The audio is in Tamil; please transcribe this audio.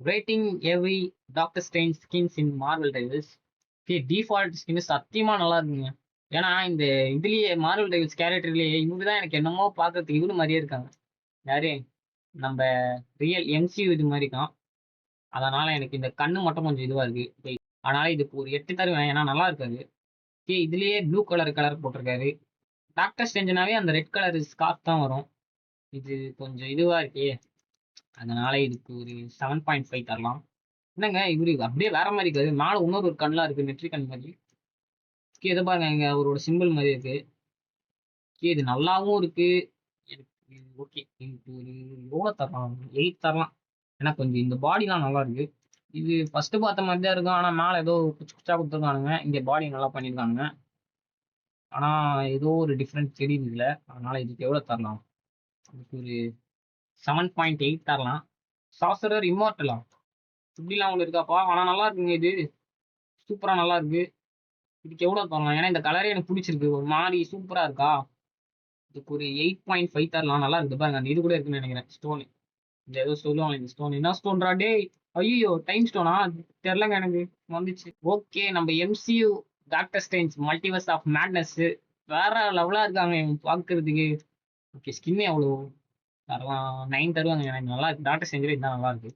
Rating every doctor strange skins in marvel rivals. Default skin சத்தியமா நல்லா இருக்குங்க. ஏன்னா இந்த இதுலயே மார்வல் ரைவல்ஸ் கேரக்டர்லயே இவங்க தான் எனக்கு என்னமோ பார்க்கறதுக்கு இவரு மாதிரியே இருக்காங்க. யாரு? நம்ம ரியல் எம்சியூ இது மாதிரி தான். அதனால எனக்கு இந்த கண்ணு மட்டும் கொஞ்சம் இதுவா இருக்கு. அதனால இதுக்கு ஒரு 8 தருவேன். ஏன்னா நல்லா இருக்காது. இதுலயே ப்ளூ கலர் போட்டிருக்காரு. டாக்டர் ஸ்ட்ரேஞ்சுனாவே அந்த ரெட் கலர் ஸ்கார்ஃப் தான் வரும். இது கொஞ்சம் இதுவா இருக்கே. அதனால இதுக்கு ஒரு 7.5 தரலாம். என்னங்க இவரு அப்படியே வேற மாதிரி இருக்காரு. மேல இன்னொரு ஒரு கண்லாம் இருக்கு, நெற்றி கண் மாதிரி. இதை பாருங்க, இங்க அவரோட சிம்பிள் மாதிரி இருக்கு. இது நல்லாவும் இருக்கு. எனக்கு ஓகே. இதுக்கு ஒரு எவ்வளோ தரலாம்? 8 தரலாம். ஏன்னா கொஞ்சம் இந்த பாடிலாம் நல்லா இருக்கு. இது ஃபர்ஸ்ட் பார்த்த மாதிரி தான் இருக்கும். ஆனா மேல ஏதோ குச்சி குச்சா கொடுத்துருக்கானுங்க. இங்க பாடி நல்லா பண்ணியிருக்கானுங்க. ஆனா ஏதோ ஒரு டிஃப்ரெண்ட் தெரியுது இதுல. அதனால இதுக்கு எவ்வளவு தரலாம்? இதுக்கு ஒரு 7.8 தரலாம். சாசரர் இம்மார்டலா? இப்படிலாம் ஒன்று இருக்காப்பா. ஆனா நல்லா இருக்குங்க இது. சூப்பரா நல்லா இருக்கு. இதுக்கு எவ்வளவு தரலாம்? ஏன்னா இந்த கலரே எனக்கு பிடிச்சிருக்கு. ஒரு மாதிரி சூப்பரா இருக்கா. இதுக்கு ஒரு 8.5 தரலாம். நல்லா இருக்கு பாருங்க. அந்த இது கூட இருக்குன்னு நினைக்கிறேன், ஸ்டோன். இந்த ஏதோ சொல்லுவாங்க, இந்த ஸ்டோன் என்ன ஸ்டோன்ரா டே? ஐயோ, டைம் ஸ்டோனா? தெரியலங்க எனக்கு. வந்துச்சு. ஓகே, நம்ம MCU Doctor Strange Multiverse of Madness வேற லெவலா இருக்காங்க இவங்க பார்க்கறதுக்கு. ஓகே, ஸ்கின்னே அவ்வளோ தரலாம். 9 தருவாங்க. எனக்கு நல்லா இருக்கு. டாக்டர் ஸ்ட்ரேஞ்சில் இதுதான் நல்லா இருக்கு.